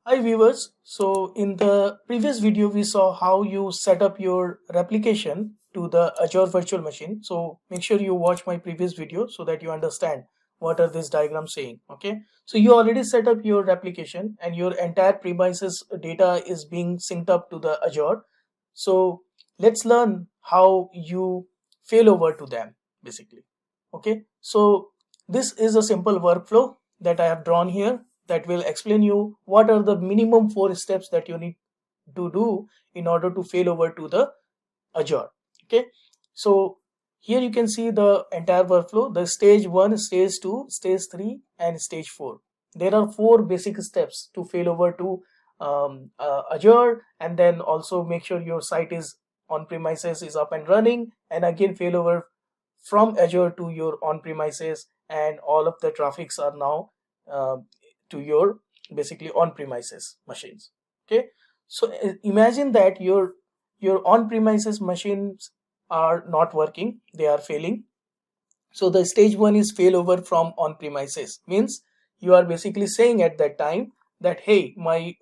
Hi viewers, so in the previous video we saw how you set up your replication to the Azure virtual machine. So make sure you watch my previous video so that you understand what are these diagrams saying. Okay, so you already set up your replication and your entire premises data is being synced up to the Azure. So let's learn how you fail over to them basically. Okay, so this is a simple workflow that I have drawn here that will explain you what are the minimum 4 steps that you need to do in order to fail over to the Azure. Okay, so here you can see the entire workflow, the stage 1, stage 2, stage 3 and stage 4. There are 4 basic steps to fail over to Azure, and then also make sure your site is on premises is up and running, and again fail over from Azure to your on premises, and all of the traffics are now to your basically on premises machines. Okay, so imagine that your on premises machines are not working, they are failing. So the stage 1 is fail over from on premises, means you are basically saying at that time that hey, my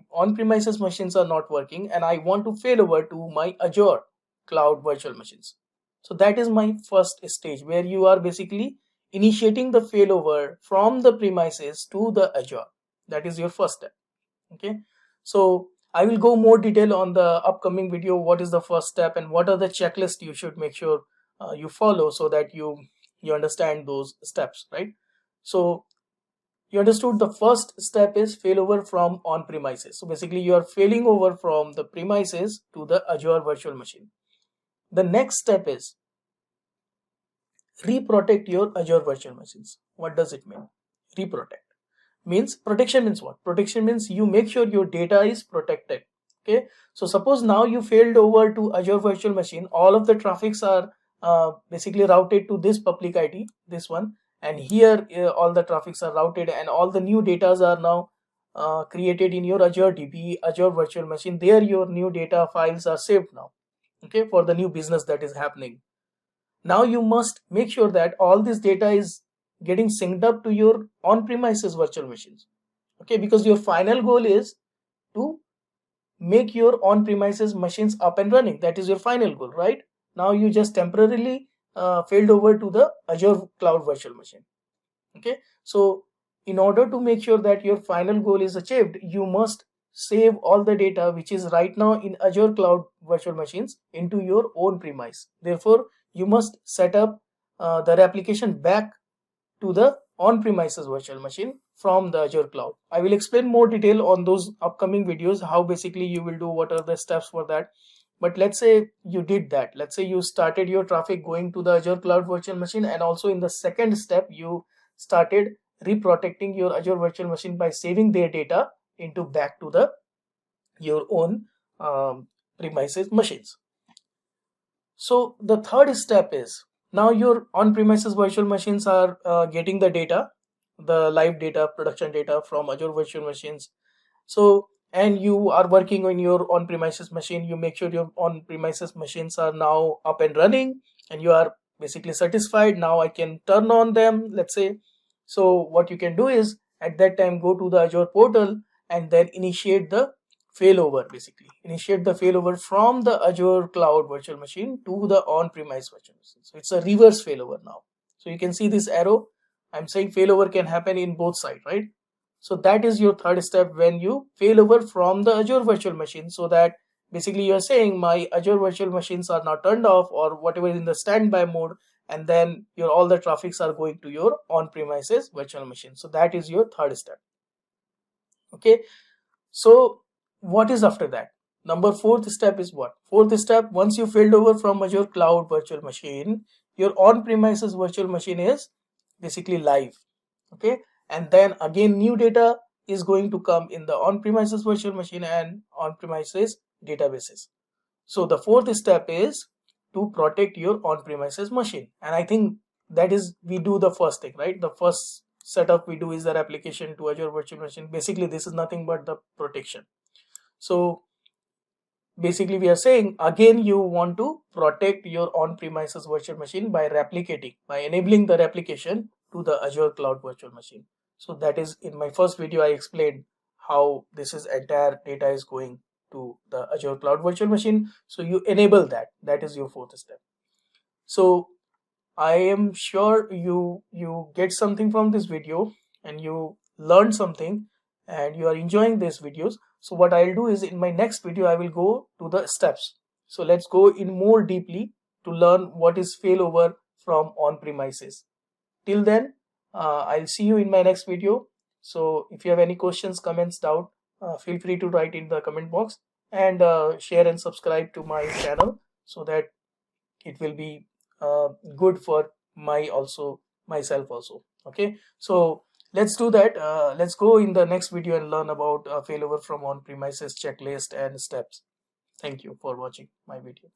on premises machines are not working and I want to fail over to my Azure cloud virtual machines. So that is my first stage, where you are basically initiating the failover from the premises to the Azure. That is your first step. Okay, so I will go more detail on the upcoming video, what is the first step and what are the checklists you should make sure you follow, so that you understand those steps, right? So you understood the first step is failover from on premises. So basically you are failing over from the premises to the Azure virtual machine. The next step is reprotect your Azure virtual machines. What does it mean? Reprotect means, protection means what? Protection means you make sure your data is protected. Okay, so suppose now you failed over to Azure virtual machine, all of the traffics are basically routed to this public ID, this one, and here all the traffics are routed and all the new datas are now created in your Azure DB, Azure virtual machine. There your new data files are saved now, okay, for the new business that is happening. Now you must make sure that all this data is getting synced up to your on-premises virtual machines. Okay, because your final goal is to make your on-premises machines up and running. That is your final goal, right? Now you just temporarily failed over to the Azure cloud virtual machine. Okay, so in order to make sure that your final goal is achieved, you must save all the data which is right now in Azure cloud virtual machines into your own premise. Therefore you must set up the replication back to the on-premises virtual machine from the Azure cloud. I will explain more detail on those upcoming videos, how basically you will do, what are the steps for that. But let's say you did that. Let's say you started your traffic going to the Azure cloud virtual machine, and also in the second step you started reprotecting your Azure virtual machine by saving their data into back to the your own premises machines. So the third step is, now your on-premises virtual machines are getting the data, the live data, production data from Azure virtual machines. So, and you are working on your on-premises machine, you make sure your on-premises machines are now up and running and you are basically satisfied. Now I can turn on them, let's say. So what you can do is at that time go to the Azure portal and then initiate the failover, basically initiate the failover from the Azure cloud virtual machine to the on-premise virtual machine. So it's a reverse failover now. So you can see this arrow, I'm saying failover can happen in both sides, right? So that is your third step, when you fail over from the Azure virtual machine, so that basically you're saying my Azure virtual machines are now turned off or whatever is in the standby mode, and then your all the traffics are going to your on-premises virtual machine. So that is your third step. Okay, so what is after that? Number fourth step is what? Fourth step, once you failed over from Azure cloud virtual machine, your on-premises virtual machine is basically live. Okay, and then again new data is going to come in the on-premises virtual machine and on-premises databases. So the fourth step is to protect your on-premises machine, and I think that is, we do the first thing, right? The first setup we do is the application to Azure virtual machine. Basically this is nothing but the protection. So basically we are saying again you want to protect your on-premises virtual machine by replicating, by enabling the replication to the Azure cloud virtual machine. So that is, in my first video I explained how this is entire data is going to the Azure Cloud Virtual Machine. So you enable that. That is your fourth step. So I am sure you get something from this video and you learned something and you are enjoying these videos. So what I'll do is in my next video I will go to the steps. So let's go in more deeply to learn what is failover from on-premises. Till then, I'll see you in my next video. So if you have any questions, comments, doubt, feel free to write in the comment box, and share and subscribe to my channel so that it will be good for myself also. Okay, so let's do that. Let's go in the next video and learn about failover from on-premises checklist and steps. Thank you for watching my video.